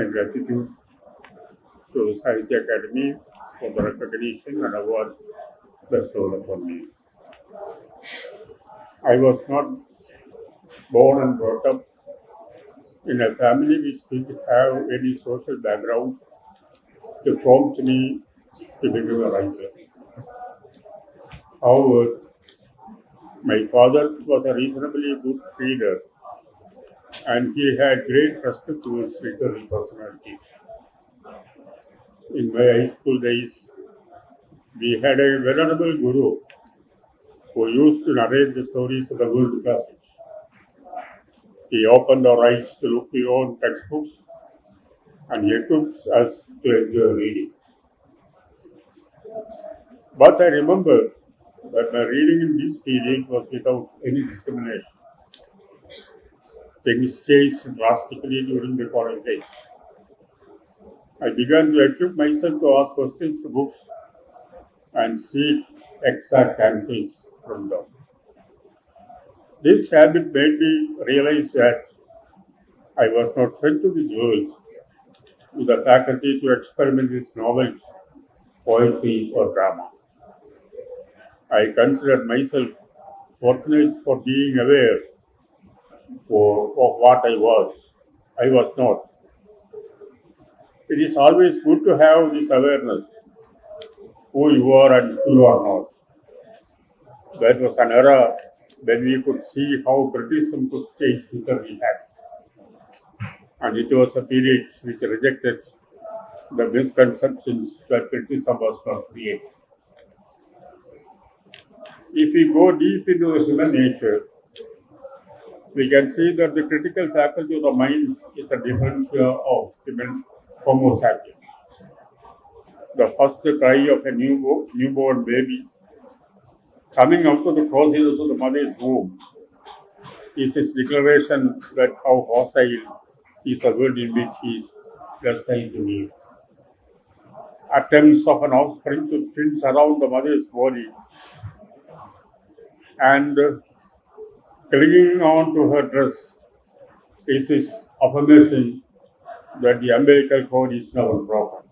my gratitude to SITI Academy for the recognition and award bestowed upon me. I was not born and brought up in a family which didn't have any social background to prompt me to become a writer. However, my father was a reasonably good reader and he had great respect to his literary personalities. In my high school days, we had a venerable guru who used to narrate the stories of the world classics. He opened our eyes to look beyond textbooks and equipped us to enjoy reading. But I remember that my reading in this period was without any discrimination. Things changed drastically during the college days. I began to equip myself to ask questions to books and seek exact answers from them. This habit made me realize that I was not sent to this world with the faculty to experiment with novels, poetry, or drama. I considered myself fortunate for being aware of what I was. I was not. It is always good to have this awareness, who you are and who you are not. That was an era when we could see how criticism could change literary habits. And it was a period which rejected the misconceptions that criticism was not created. If we go deep into the human nature, we can see that the critical faculty of the mind is a differential of human Homo sapiens. The first cry of a newborn baby coming out of the processes of the mother's womb is his declaration that how hostile is the world in which he is destined to live. Attempts of an offspring to twins around the mother's body and clinging on to her dress is his affirmation that the umbilical cord is never broken.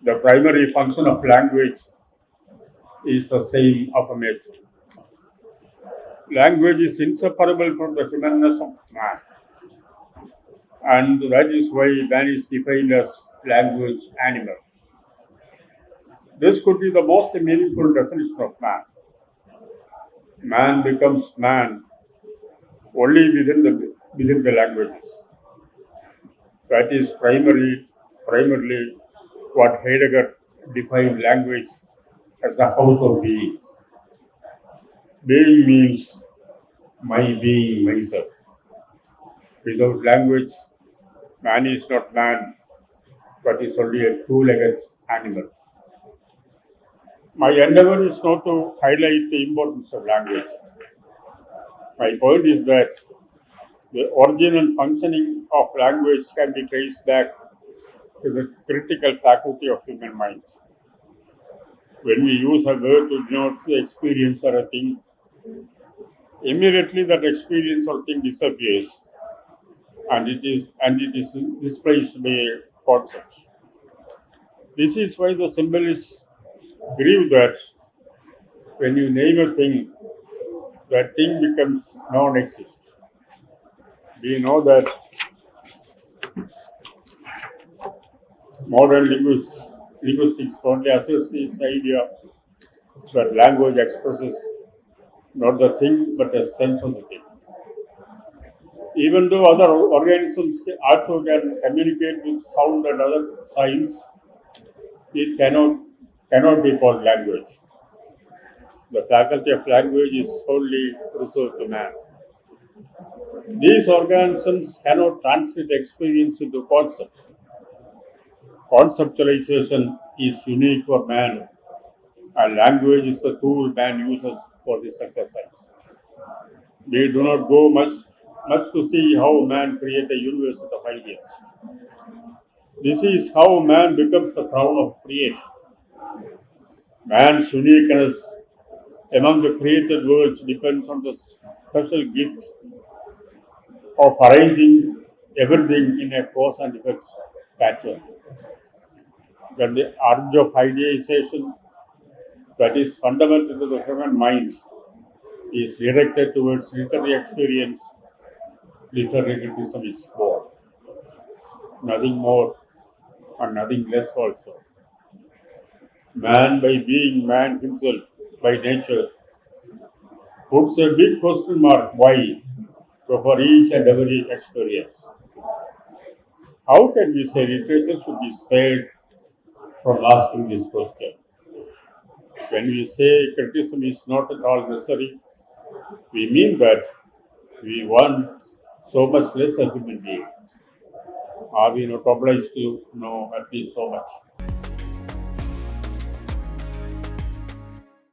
The primary function of language is the same affirmation. Language is inseparable from the humanness of man. And that is why man is defined as language animal. This could be the most meaningful definition of man. Man becomes man only within the languages. That is primarily what Heidegger defined language as the house of being. Being means my being myself. Without language, man is not man, but is only a two-legged animal. My endeavor is not to highlight the importance of language. My point is that the origin and functioning of language can be traced back to the critical faculty of human mind. When we use a word to denote the experience or a thing, immediately that experience or thing disappears, and it is displaced by a concept. This is why the symbolists believe that when you name a thing, that thing becomes non-existent. We know that modern linguistics only asserts this idea that language expresses not the thing but the sense of the thing. Even though other organisms also can communicate with sound and other signs, it cannot be called language. The faculty of language is solely reserved to man. These organisms cannot translate experience into concepts. Conceptualization is unique for man, and language is the tool man uses for this exercise. We do not go much to see how man creates a universe of ideas. This is how man becomes the crown of creation. Man's uniqueness among the created worlds depends on the special gift of arranging everything in a cause and effects pattern. When the urge of ideation that is fundamental to the human mind is directed towards literary experience, literary criticism is born. Nothing more and nothing less also. Man, by being man himself, by nature, puts a big question mark why for each and every experience. How can we say literature should be spared from asking this question? When we say criticism is not at all necessary, we mean that we want so much less a human being. Are we not obliged to know at least so much?